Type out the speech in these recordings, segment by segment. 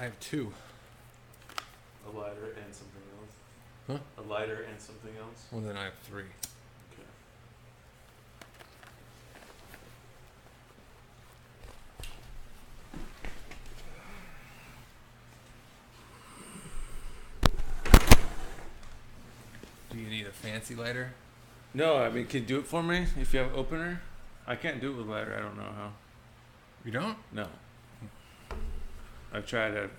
have two. A lighter and something else. Huh? A lighter and something else. Well, then I have three. Okay. Do you need a fancy lighter? No, I mean, can you do it for me if you have an opener? I can't do it with lighter. I don't know how. You don't? No. I've tried to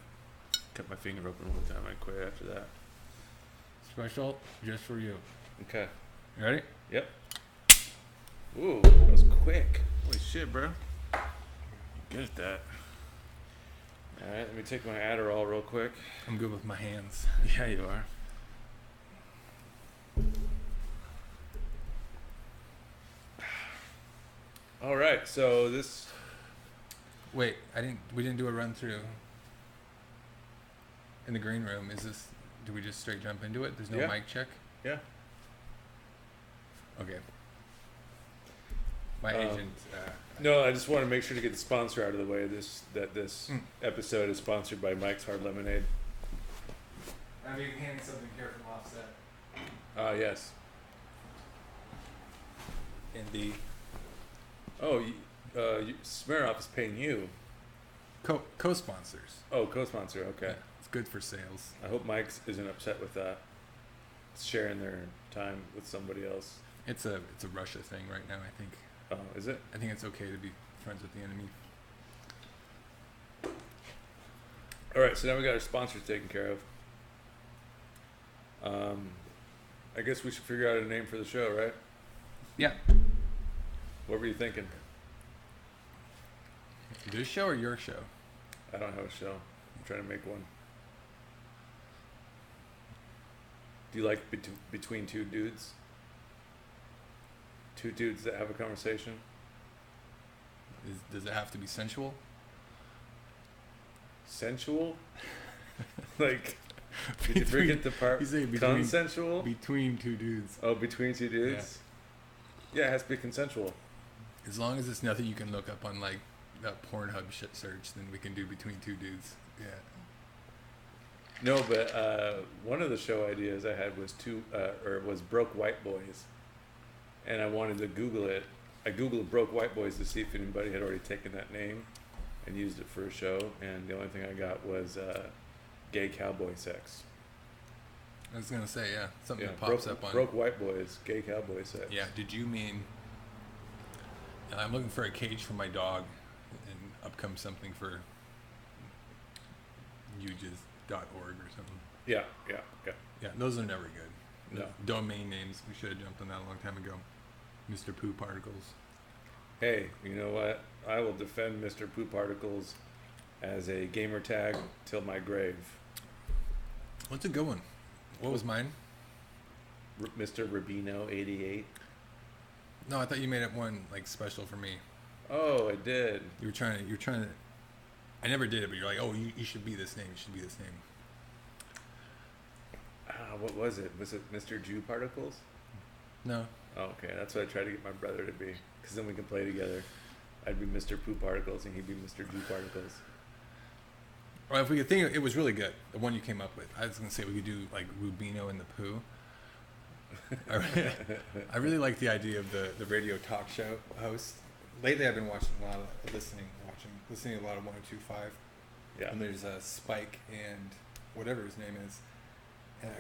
cut my finger open one time. I quit after that. Special just for you. Okay. You ready? Yep. Ooh, that was quick. Holy shit, bro. Good at that. All right, let me take my Adderall real quick. I'm good with my hands. Yeah, you are. All right, so this. Wait, we didn't do a run through in the green room. Do we just straight jump into it? There's no Yeah. mic check? Yeah. Okay. My agent. No, I just want to make sure to get the sponsor out of the way. This Mm. episode is sponsored by Mike's Hard Lemonade. I'll be handing something here from Offset. Yes. And the Oh, Smirnoff is paying you. co-sponsors. Oh, co-sponsor. Okay. Yeah, it's good for sales. I hope Mike's isn't upset with that. Sharing their time with somebody else. It's a Russia thing right now, I think. Oh, is it? I think it's okay to be friends with the enemy. All right, so now we got our sponsors taken care of. I guess we should figure out a name for the show, right? Yeah. What were you thinking? This show or your show? I don't have a show. I'm trying to make one. Do you like Between Two Dudes? Two dudes that have a conversation? Does it have to be sensual? Sensual? Like, did you forget the part? You say Consensual? between two dudes. Oh, between two dudes? Yeah, it has to be consensual. As long as it's nothing you can look up on like that Pornhub shit search, then we can do between two dudes. Yeah. No, but one of the show ideas I had was was Broke White Boys, and I wanted to Google it. I Googled Broke White Boys to see if anybody had already taken that name and used it for a show, and the only thing I got was gay cowboy sex. I was gonna say something Yeah, that pops up on. Broke White Boys, gay cowboy sex. Yeah. Did you mean? I'm looking for a cage for my dog, and up comes something for uges.org or something. Yeah. Yeah, those are never good. No. Domain names. We should have jumped on that a long time ago. Mr. Poo Particles. Hey, you know what? I will defend Mr. Poo Particles as a gamer tag till my grave. What's a good one? What was mine? Mr. Rubino 88. No, I thought you made it one like special for me. Oh, I did. You were trying to. I never did it, but you're like, oh, you should be this name. You should be this name. What was it? Was it Mr. Jew Particles? No. Oh, okay, that's what I tried to get my brother to be, because then we can play together. I'd be Mr. Poo Particles and he'd be Mr. Jew Particles. Well, if we could think, it was really good. The one you came up with. I was gonna say we could do like Rubino and the Pooh. I really like the idea of the radio talk show host. Lately, I've been watching a lot of listening to a lot of 102.5. Yeah. And there's Spike and whatever his name is, and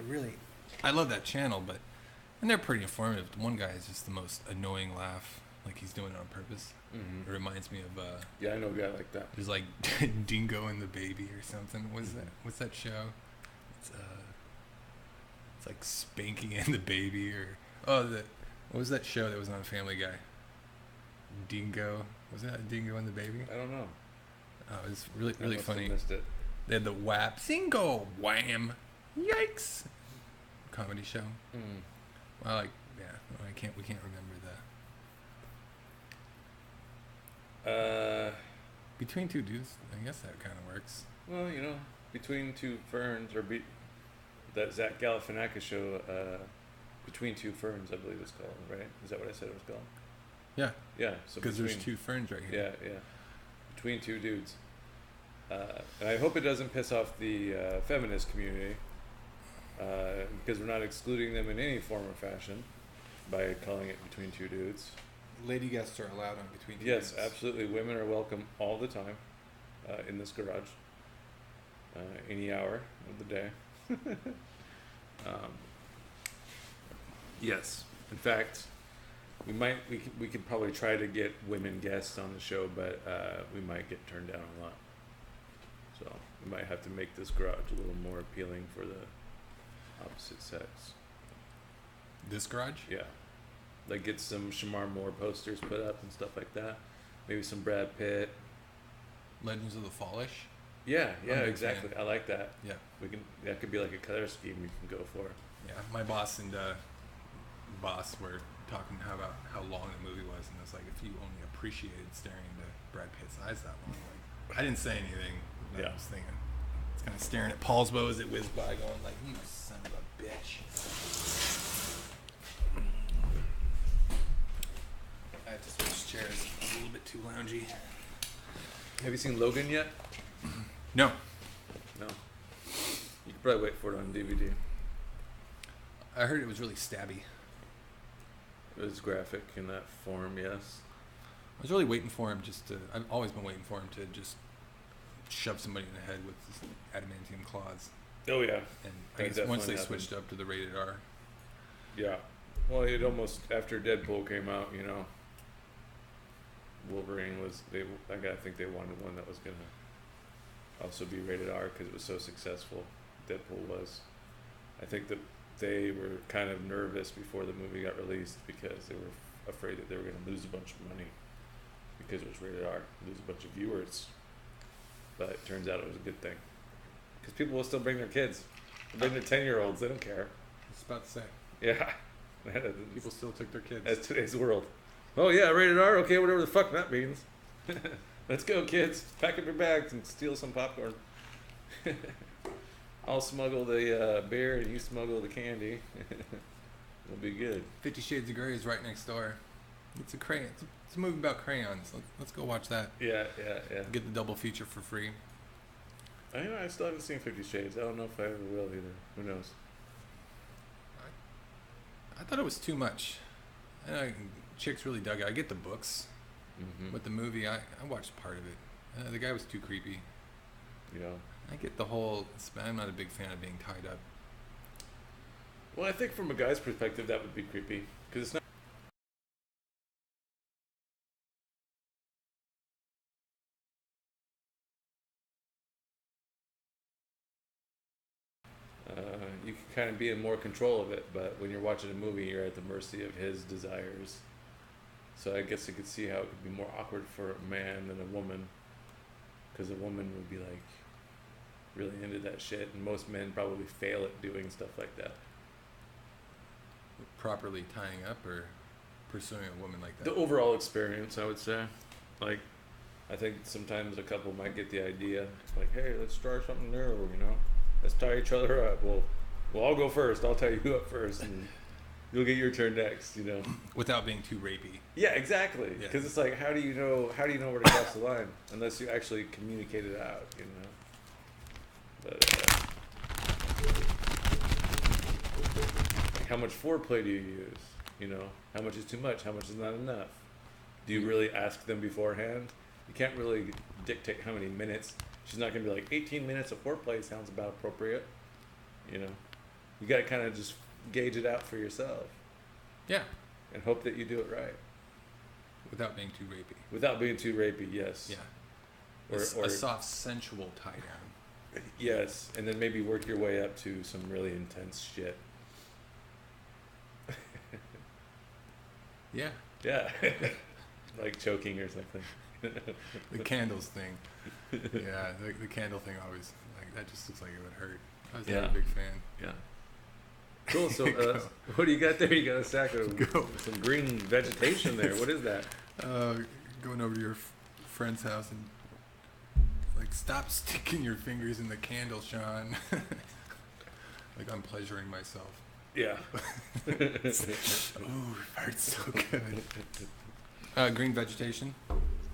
I love that channel. And they're pretty informative. One guy is just the most annoying laugh, like he's doing it on purpose. Mm-hmm. It reminds me of Yeah, I know a guy like that. there's like Dingo and the Baby or something. What's that show? It's like Spanky and the Baby what was that show that was on Family Guy? Dingo. Was that Dingo and the Baby? I don't know. Oh, it was really I must have funny. missed it. They had the WAP single wham yikes comedy show. Mm. Well, we can't remember that. Between two dudes, I guess that kind of works. Well, Between Two Ferns, or that Zach Galifianakis show, Between Two Ferns, I believe it's called, right? Is that what I said it was called? Yeah. Yeah. So Because there's two ferns right here. Yeah. Between two dudes. And I hope it doesn't piss off the feminist community, because we're not excluding them in any form or fashion by calling it Between Two Dudes. Lady guests are allowed on Between Two Yes, Dudes. absolutely. Women are welcome all the time in this garage, any hour of the day. Yes. In fact, we could probably try to get women guests on the show, but we might get turned down a lot. So we might have to make this garage a little more appealing for the opposite sex. This garage? Yeah. Like get some Shamar Moore posters put up and stuff like that. Maybe some Brad Pitt. Legends of the Fallish? Yeah, I'm a big exactly. fan. I like that. Yeah. That could be like a color scheme we can go for. Yeah. My boss and boss were talking about how long the movie was, and it's like, if you only appreciated staring into Brad Pitt's eyes that long, like, I didn't say anything. But Yeah. I was thinking, it's kind of staring at Paul's bow as it whizzed by, going like, "You son of a bitch." I had to switch chairs. It's a little bit too loungy. Have you seen Logan yet? No. No. You could probably wait for it on DVD. I heard it was really stabby. It was graphic in that form, yes. I was really waiting for him I've always been waiting for him to just shove somebody in the head with his adamantium claws. Oh yeah. And That I guess once definitely they happened. switched up to the rated R, Yeah. Well, it almost after Deadpool came out, Wolverine was I think they wanted one that was gonna also be rated R because it was so successful. Deadpool was. I think that they were kind of nervous before the movie got released because they were afraid that they were going to lose a bunch of money because it was rated R, lose a bunch of viewers. But it turns out it was a good thing because people will still bring their kids, they'll bring their 10-year-olds. They don't care. I was about to say, Yeah. people still took their kids. That's today's world. Oh yeah, rated R. Okay, whatever the fuck that means. Let's go, kids. Pack up your bags and steal some popcorn. I'll smuggle the beer and you smuggle the candy. It'll be good. 50 Shades of Grey is right next door. It's a crayon. It's a movie about crayons. Let's go watch that. Yeah. Get the double feature for free. I still haven't seen 50 Shades. I don't know if I ever will either. Who knows? I thought it was too much. Chicks really dug it. I get the books, Mm-hmm. but the movie, I watched part of it. The guy was too creepy. Yeah. I get the whole. I'm not a big fan of being tied up. Well, I think from a guy's perspective, that would be creepy because it's not. You can kind of be in more control of it, but when you're watching a movie, you're at the mercy of his desires. So I guess you could see how it could be more awkward for a man than a woman, because a woman would be like really into that shit, and most men probably fail at doing stuff like that. Properly tying up or pursuing a woman like that. The overall experience, I would say. Like, I think sometimes a couple might get the idea, like, hey, let's try something new, let's tie each other up. Well, I'll go first. I'll tie you up first, and you'll get your turn next. Without being too rapey. Yeah, exactly. Yeah. Because it's like, how do you know where to cross the line unless you actually communicate it out, But like, how much foreplay do you use? How much is too much? How much is not enough? Do you really ask them beforehand? You can't really dictate how many minutes. She's not gonna be like 18 minutes of foreplay sounds about appropriate. You gotta kind of just gauge it out for yourself Yeah. and hope that you do it right Without being too rapey. without being too rapey. Yes. Yeah. Or A soft, sensual tie down. yes, and then maybe work your way up to some really intense shit. Yeah. Yeah. Like choking or something. The candles thing. Yeah, the candle thing always, like, that just looks like it would hurt. I was not Yeah. a big fan. Yeah. Cool. So, Go. what do you got there? You got a sack of Go. some green vegetation there. What is that? Going over to your friend's house and, like, stop sticking your fingers in the candle, Sean. Like, I'm pleasuring myself. Yeah. Ooh, it hurts so good. Green vegetation.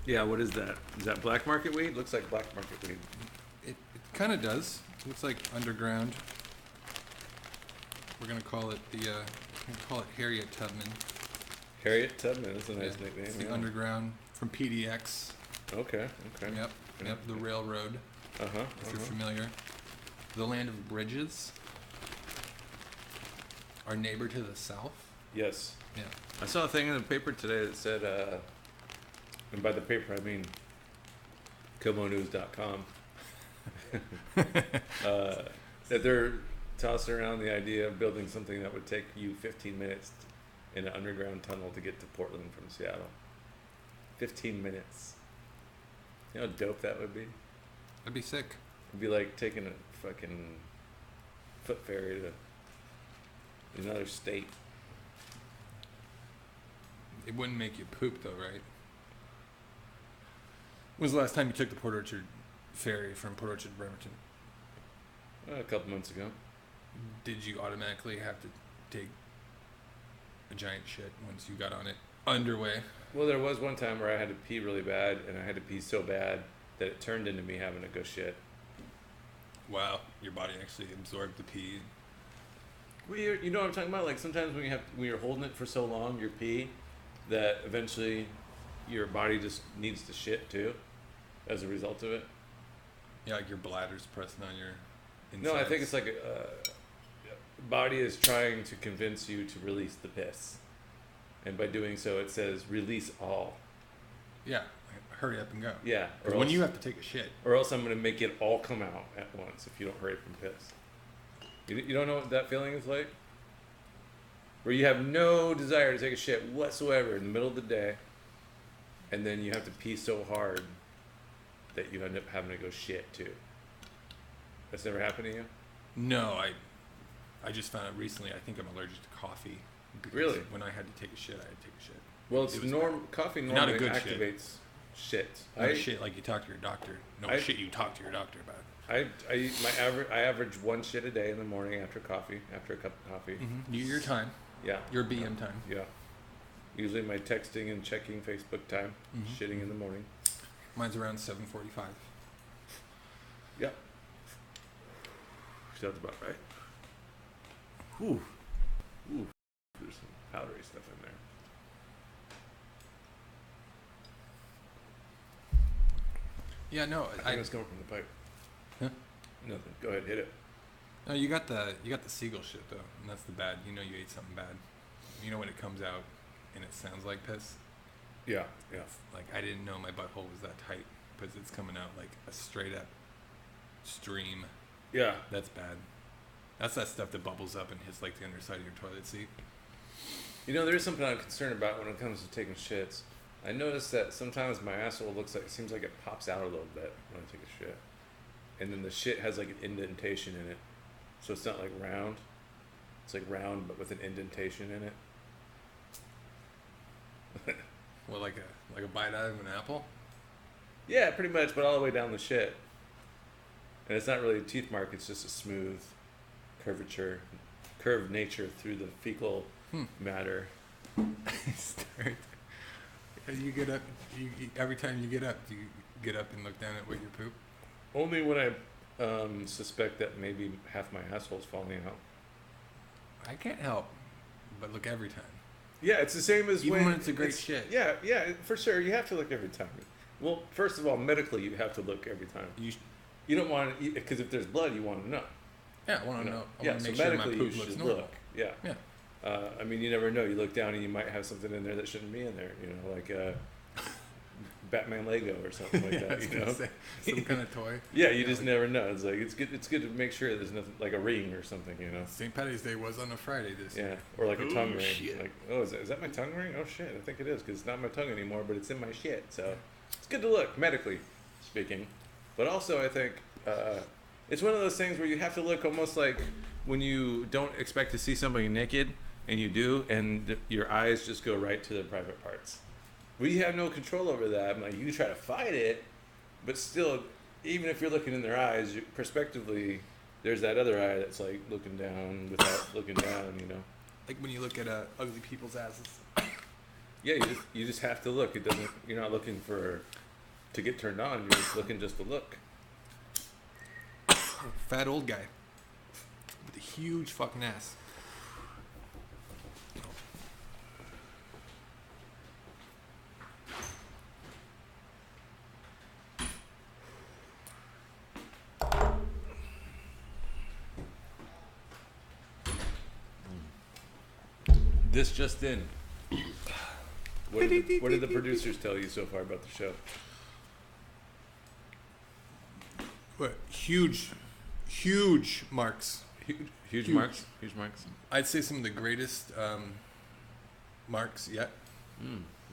Yeah, what is that? Is that black market weed? Looks like black market weed. It kind of does. Looks like underground. We're gonna call it Harriet Tubman. Harriet Tubman, that's a nice Yeah, nickname. it's the Yeah. underground from PDX. Okay, okay. Yep, Yeah. the railroad. Uh-huh. If you're familiar, the land of bridges. Our neighbor to the south. Yes. Yeah. I saw a thing in the paper today that said, and by the paper I mean KomoNews.com, that they're tossing around the idea of building something that would take you 15 minutes in an underground tunnel to get to Portland from Seattle. 15 minutes. You know how dope that would be? That'd be sick. It'd be like taking a fucking foot ferry to another state. It wouldn't make you poop though, right? When was the last time you took the Port Orchard ferry from Port Orchard to Bremerton? A couple months ago. Did you automatically have to take a giant shit once you got on it underway? Well, there was one time where I had to pee really bad, and I had to pee so bad that it turned into me having to go shit. Wow, your body actually absorbed the pee. Well, you know what I'm talking about? Like sometimes when you're holding it for so long, your pee, that eventually your body just needs to shit too, as a result of it. Yeah, like your bladder's pressing on your insides. No, I think it's like body is trying to convince you to release the piss, and by doing so, it says release all. Yeah, like, hurry up and go. Yeah, Or when you have to take a shit. or else I'm gonna make it all come out at once if you don't hurry up and piss. You don't know what that feeling is like? Where you have no desire to take a shit whatsoever in the middle of the day, and then you have to pee so hard that you end up having to go shit too. That's never happened to you? No, I just found out recently. I think I'm allergic to coffee. Because Really? When I had to take a shit, I had to take a shit. Well, it's It was coffee Not a normally good shit. activates shit. Not shit like you talk to your doctor. No shit you talk to your doctor about. I average one shit a day in the morning after coffee, after a cup of coffee. Mm-hmm. Your time. Yeah. Your BM time. Yeah. Usually my texting and checking Facebook time, Mhm. shitting in the morning. Mine's around 7:45. Yeah. Sounds about right. Whew. Ooh. There's some powdery stuff in there. Yeah, no, I think it's coming from the pipe. Huh? Nothing. Go ahead, hit it. No, you got the seagull shit though, and that's the bad. You know you ate something bad. You know when it comes out and it sounds like piss. Yeah, yeah. Like I didn't know my butthole was that tight because it's coming out like a straight up stream. Yeah. That's bad. That's that stuff that bubbles up and hits like the underside of your toilet seat. You know, there's something I'm concerned about when it comes to taking shits. I noticed that sometimes my asshole seems like it pops out a little bit when I take a shit. And then the shit has like an indentation in it. So it's not like round. It's like round but with an indentation in it. Well, like a bite out of an apple. Yeah, pretty much, but all the way down the shit. And it's not really a teeth mark, it's just a smooth curved nature through the fecal matter. You get up. Every time you get up, do you get up and look down at what you poop? Only when I suspect that maybe half my asshole's falling out. I can't help but look every time. Yeah, it's the same as Even when it's a great shit. Yeah, for sure. You have to look every time. Well, first of all, medically, you have to look every time. You don't want to, because if there's blood, you want to know. Yeah, I want to know. I Yeah, want to so make sure my medically poop you looks should normal. look. Yeah. Yeah. I mean, you never know. You look down and you might have something in there that shouldn't be in there. You know, like Batman Lego or something like Yeah, I that. was You gonna know, say, some kind of toy. yeah, you just never know. It's like it's good to make sure there's nothing like a ring or something. You know. St. Patty's Day was on a Friday this year. Yeah, or like a Oh, tongue ring. shit. Like, oh, is that my tongue ring? Oh shit, I think it is because it's not my tongue anymore, but it's in my shit. So it's good to look medically speaking, but also I think it's one of those things where you have to look almost like when you don't expect to see somebody naked and you do, and your eyes just go right to their private parts. We have no control over that. I'm like, you try to fight it, but still, even if you're looking in their eyes, prospectively, there's that other eye that's like looking down without looking down, you know. Like when you look at ugly people's asses. Yeah, you just have to look. It doesn't. You're not looking to get turned on. You're just looking just to look. Fat old guy with a huge fucking ass. This just in. What did the producers tell you so far about the show? What? Huge marks. Huge marks. Huge marks. I'd say some of the greatest marks yet.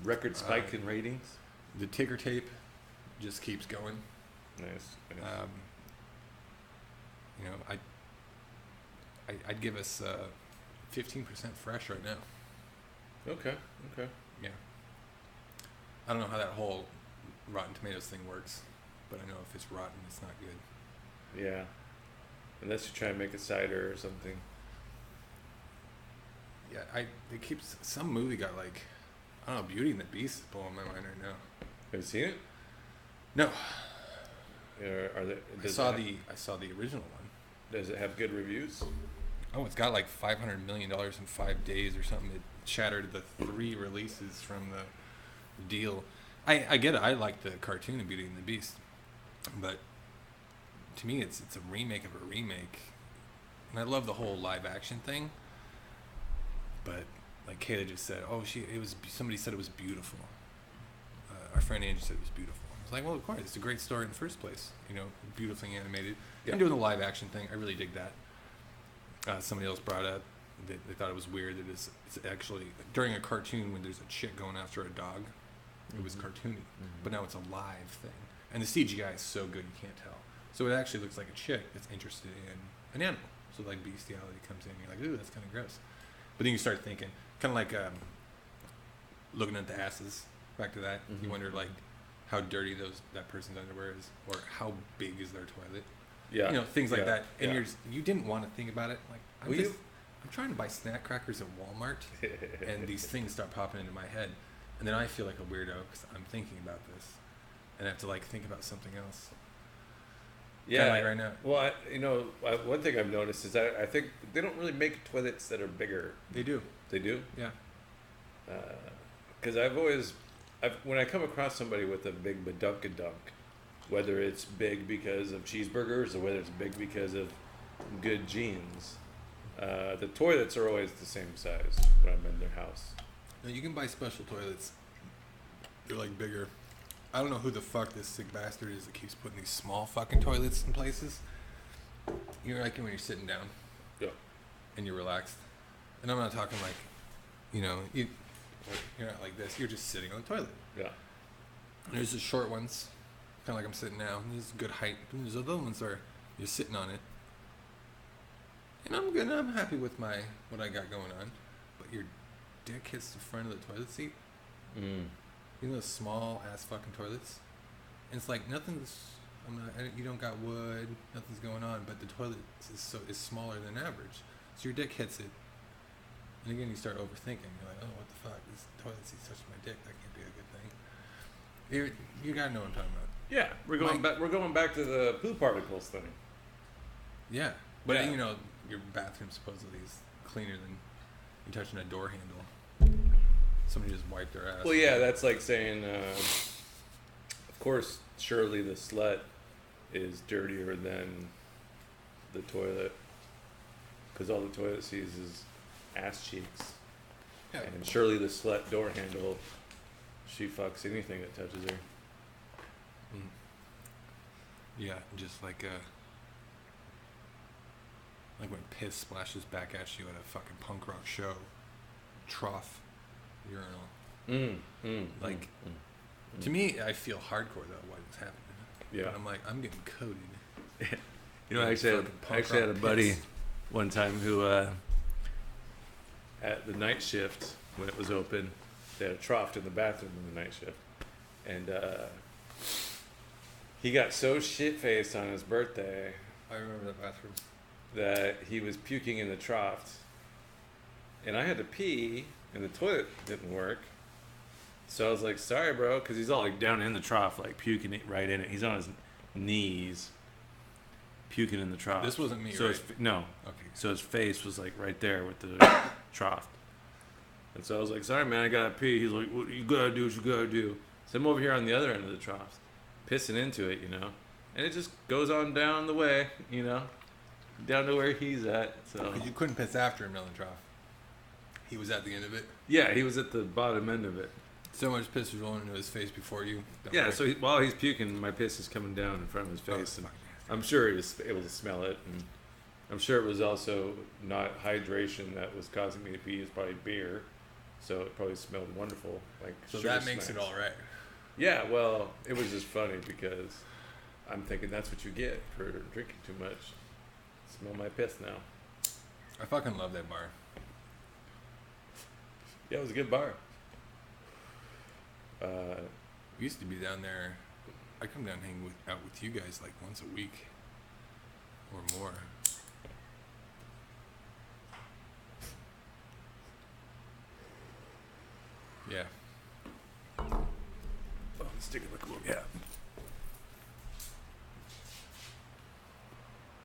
Record spike in ratings. The ticker tape just keeps going. Nice. You know, I'd give us 15% fresh right now. Okay. Yeah. I don't know how that whole Rotten Tomatoes thing works, but I know if it's rotten, it's not good. Yeah. Unless you try and make a cider or something. Yeah, some movie got like, I don't know, Beauty and the Beast is blowing my mind right now. Have you seen it? No. I saw the original one. Does it have good reviews? Oh, it's got like $500 million in 5 days or something. It shattered the 3 releases from the deal. I get it. I like the cartoon of Beauty and the Beast, but to me, it's a remake of a remake, and I love the whole live action thing. But like Kayla just said, somebody said it was beautiful. Our friend Angie said it was beautiful. I was like, well, of course, it's a great story in the first place. You know, beautifully animated. Yeah. And doing the live action thing, I really dig that. Somebody else brought up that they thought it was weird that it's actually during a cartoon when there's a chick going after a dog, it was cartoony, but now it's a live thing, and the CGI is so good you can't tell. So it actually looks like a chick that's interested in an animal. So like bestiality comes in, you're like, ooh, that's kind of gross. But then you start thinking, kind of like looking at the asses. Back to that, you wonder like how dirty that person's underwear is, or how big is their toilet. Yeah. You know, things like that. And yeah. you didn't want to think about it. Like, I'm trying to buy snack crackers at Walmart, and these things start popping into my head. And then I feel like a weirdo because I'm thinking about this. And I have to, like, think about something else. Yeah. Like right now. Well, one thing I've noticed is I think they don't really make toilets that are bigger. They do. They do? Yeah. Because when I come across somebody with a big badunkadunk, whether it's big because of cheeseburgers or whether it's big because of good jeans, the toilets are always the same size when I'm in their house. Now, you can buy special toilets. They're like bigger. I don't know who the fuck this sick bastard is that keeps putting these small fucking toilets in places. You're like when you're sitting down. Yeah. And you're relaxed. And I'm not talking like, you know, you're not like this. You're just sitting on the toilet. Yeah. And there's the short ones, kind of like I'm sitting now. And there's good height. And there's other ones where you're sitting on it. And I'm good. I'm happy with what I got going on. But your dick hits the front of the toilet seat. You know those small ass fucking toilets? And it's like you don't got wood, nothing's going on, but the toilet is smaller than average. So your dick hits it. And again, you start overthinking. You're like, oh, what the fuck? This toilet seat's touching my dick. That can't be a good thing. You gotta know what I'm talking about. Yeah, we're going back to the poo particles thing. Yeah, but Yeah. you know, your bathroom supposedly is cleaner than you touching a door handle. Somebody just wiped their ass. Well, yeah, that's like saying, of course, surely the slut is dirtier than the toilet, because all the toilet sees is ass cheeks. Yeah. And surely the slut door handle, she fucks anything that touches her. Yeah, just like when piss splashes back at you at a fucking punk rock show. Trough urinal. To me, I feel hardcore though what is happening. Yeah. But I'm like, I'm getting coated. You know, I actually had a buddy one time who, at the night shift when it was open, they had a trough in the bathroom in the night shift, and he got so shit-faced on his birthday I remember that bathroom. that he was puking in the trough, and I had to pee, and the toilet didn't work, So I was like, sorry, bro, because he's all like down in the trough, like puking it right in it. He's on his knees, puking in the trough. This wasn't me, so right? No. Okay. So his face was like right there with the trough. And so I was like, sorry, man, I gotta pee. He's like, what you gotta do what you gotta do. So I'm over here on the other end of the trough, pissing into it, you know. And it just goes on down the way, you know, down to where he's at. So Because you couldn't piss after him, Melon Trough. He was at the end of it. yeah, he was at the bottom end of it. So much piss was rolling into his face before you. Don't Yeah, worry. so while he's puking, my piss is coming down in front of his Oh, face, and fuck. I'm sure he was able to smell it, and I'm sure it was also not hydration that was causing me to pee. It's probably beer, so it probably smelled wonderful, like So sugar that makes it smacks. all right. Yeah, well, it was just funny because I'm thinking that's what you get for drinking too much. Smell my piss now. I fucking love that bar. Yeah, it was a good bar. We used to be down there. I come down and hang out with you guys like once a week or more. Yeah. Oh, let's take a look. Yeah.